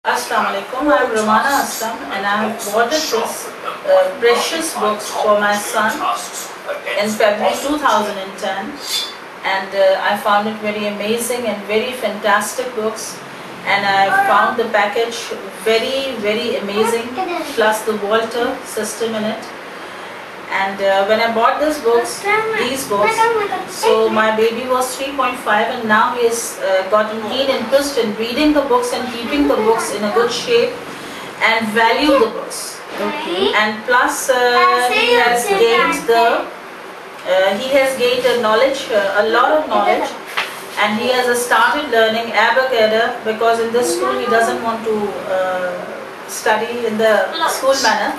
Assalamu alaikum. I'm Romana Aslam and I have ordered this precious books for my son in February 2010, and I found it very amazing and very fantastic books, and I found the package very amazing, plus the Walter system in it. And when I bought these books, so my baby was 3.5 and now he has gotten keen interest in reading the books and keeping the books in a good shape and value the books. Okay. And plus he has gained a knowledge, a lot of knowledge, and he has started learning abacada, because in this school he doesn't want to study in the school manner.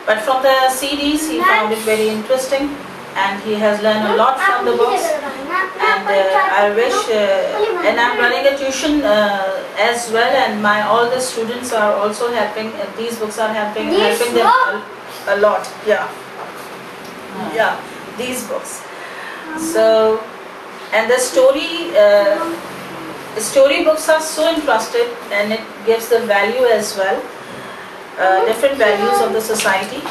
But from the CDs he found it very interesting, and he has learned a lot from the books. And I wish, and I'm running a tuition as well, and all the students are also helping. These books are helping them a lot. Yeah, these books. So, and the story books are so interesting, and it gives the value as well. Different values of the society,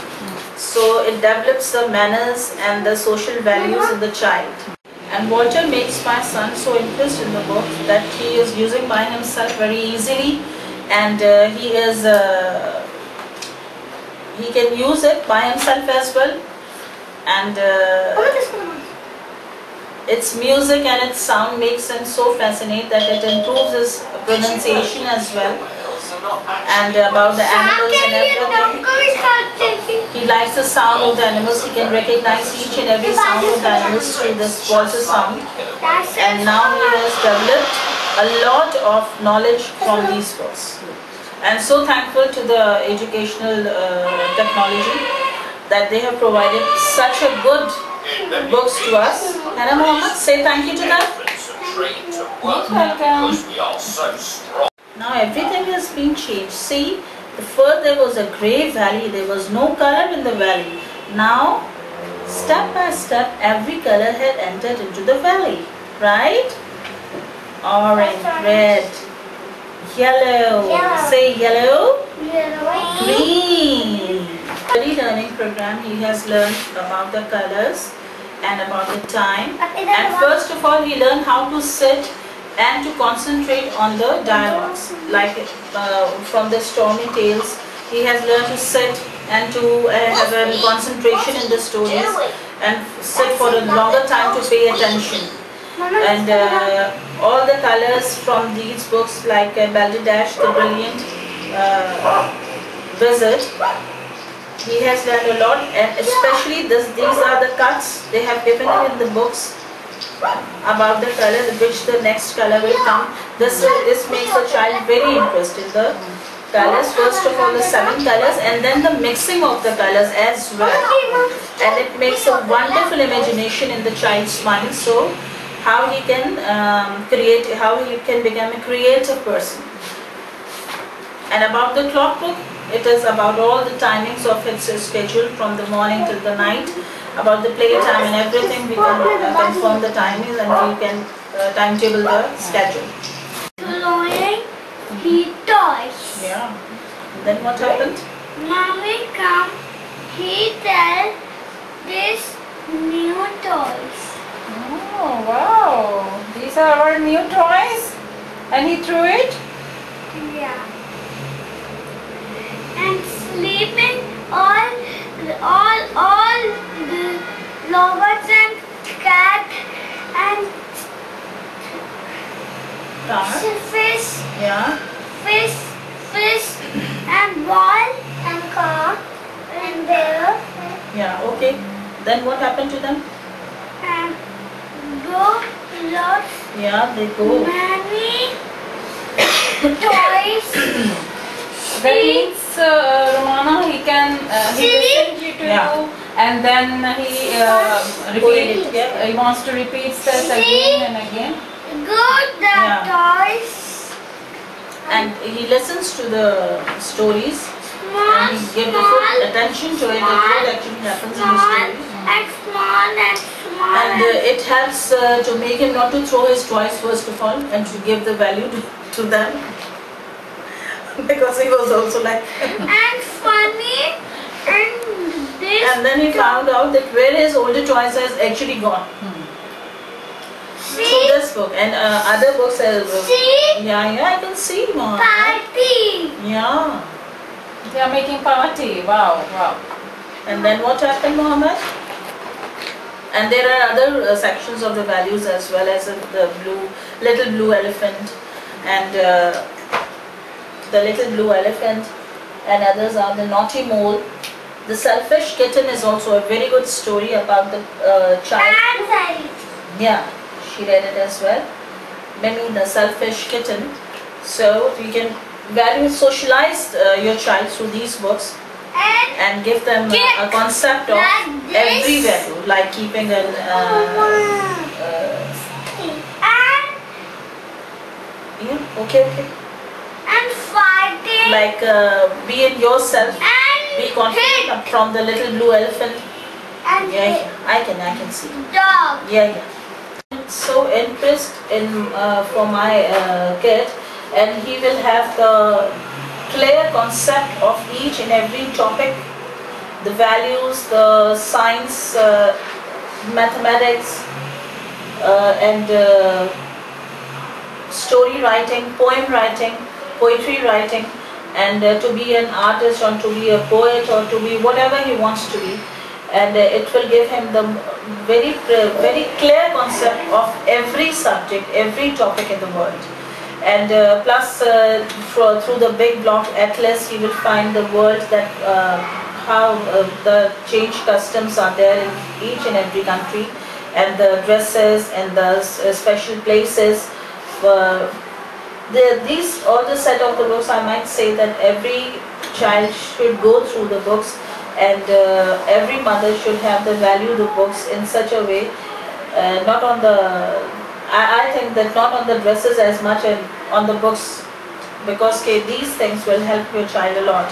so it develops the manners and the social values in the child. And Walter makes my son so interested in the book that he is using by himself very easily, and he can use it by himself as well, and its music and its sound makes him so fascinated that it improves his pronunciation as well. And about the animals and everything, he likes the sound of the animals. He can recognize each and every sound of the animals through this Walter sound. And now he has developed a lot of knowledge from these books. And so thankful to the educational technology that they have provided such a good books to us. Hannah Mohammed, say thank you to them. Welcome. Now everything has been changed. See, first there was a grey valley, there was no color in the valley. Now, step by step, every color had entered into the valley, right? Orange, red, yellow. Say yellow, green. Early learning program, he has learned about the colors and about the time. And first of all, he learned how to sit and to concentrate on the dialogues, like from the Stormy Tales. He has learned to sit and to have a concentration in the stories and sit for a longer time to pay attention. And all the colors from these books, like Balderdash, the Brilliant Wizard, he has learned a lot, and especially these are the cuts they have given in the books about the color, which the next color will come. This makes a child very interested in the colors. First of all, the 7 colors, and then the mixing of the colors as well. And it makes a wonderful imagination in the child's mind. So, how he can how he can become a creative person. And about the clock book, it is about all the timings of its schedule from the morning till the night. About the playtime and everything, we can confirm the timings, and we can timetable the schedule. Blowing he toys. Yeah. Then what happened? Mommy come, he tell this new toys. Oh wow! These are our new toys, and he threw it. Yeah. And sleeping all the robots and cat and fish. Yeah. Fish and ball and car and bear. Yeah. Okay. Then what happened to them? And go lots. Yeah, they go. Many toys. That means, Romana, he can listen to you, and then he wants to repeat this again and again. Good toys. And he listens to the stories, Small, and he gives the full attention to it, what actually happens in the stories. And small. And it helps to make him not to throw his toys first of all, and to give the value to them. because he was also like. And funny and this. And then he found out that where his older toys has actually gone through See? this book and other books as well. See? Yeah, I can see, Mom. Party. Yeah. They are making party. Wow, wow. And then what happened, Mohammed? And there are other sections of the values as well as the little blue elephant and the little blue elephant, and others are the naughty mole. The selfish kitten is also a very good story about the child. And Sally. Yeah, she read it as well. Mimi, the selfish kitten. So you can socialize your child through these books and give them a concept of like this. every value, like keeping an And yeah, okay, and fighting. like be in yourself, and be confident from the little blue elephant. and Yeah, I can see. dog. Yeah. So interest in for my kid, and he will have the clear concept of each and every topic, the values, the science, mathematics, and story writing, poem writing, poetry writing, and to be an artist or to be a poet or to be whatever he wants to be. And it will give him the very clear concept of every subject, every topic in the world. And plus through the big block atlas, he will find the world that how the changed customs are there in each and every country, and the dresses and the special places. These all the set of the books, I might say that every child should go through the books, and every mother should have the value the books in such a way, not on the I think that not on the dresses as much and on the books, because these things will help your child a lot,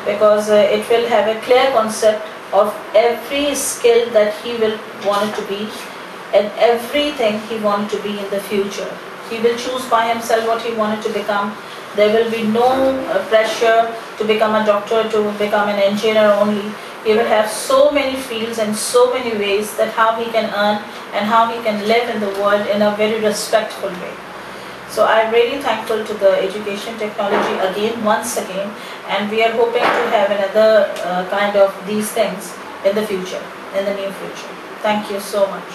because it will have a clear concept of every skill that he will want to be and everything he wanted to be in the future. He will choose by himself what he wanted to become. There will be no pressure to become a doctor, to become an engineer only. He will have so many fields and so many ways that how he can earn and how he can live in the world in a very respectful way. So I'm really thankful to the education technology once again, and we are hoping to have another kind of these things in the future, in the near future. Thank you so much.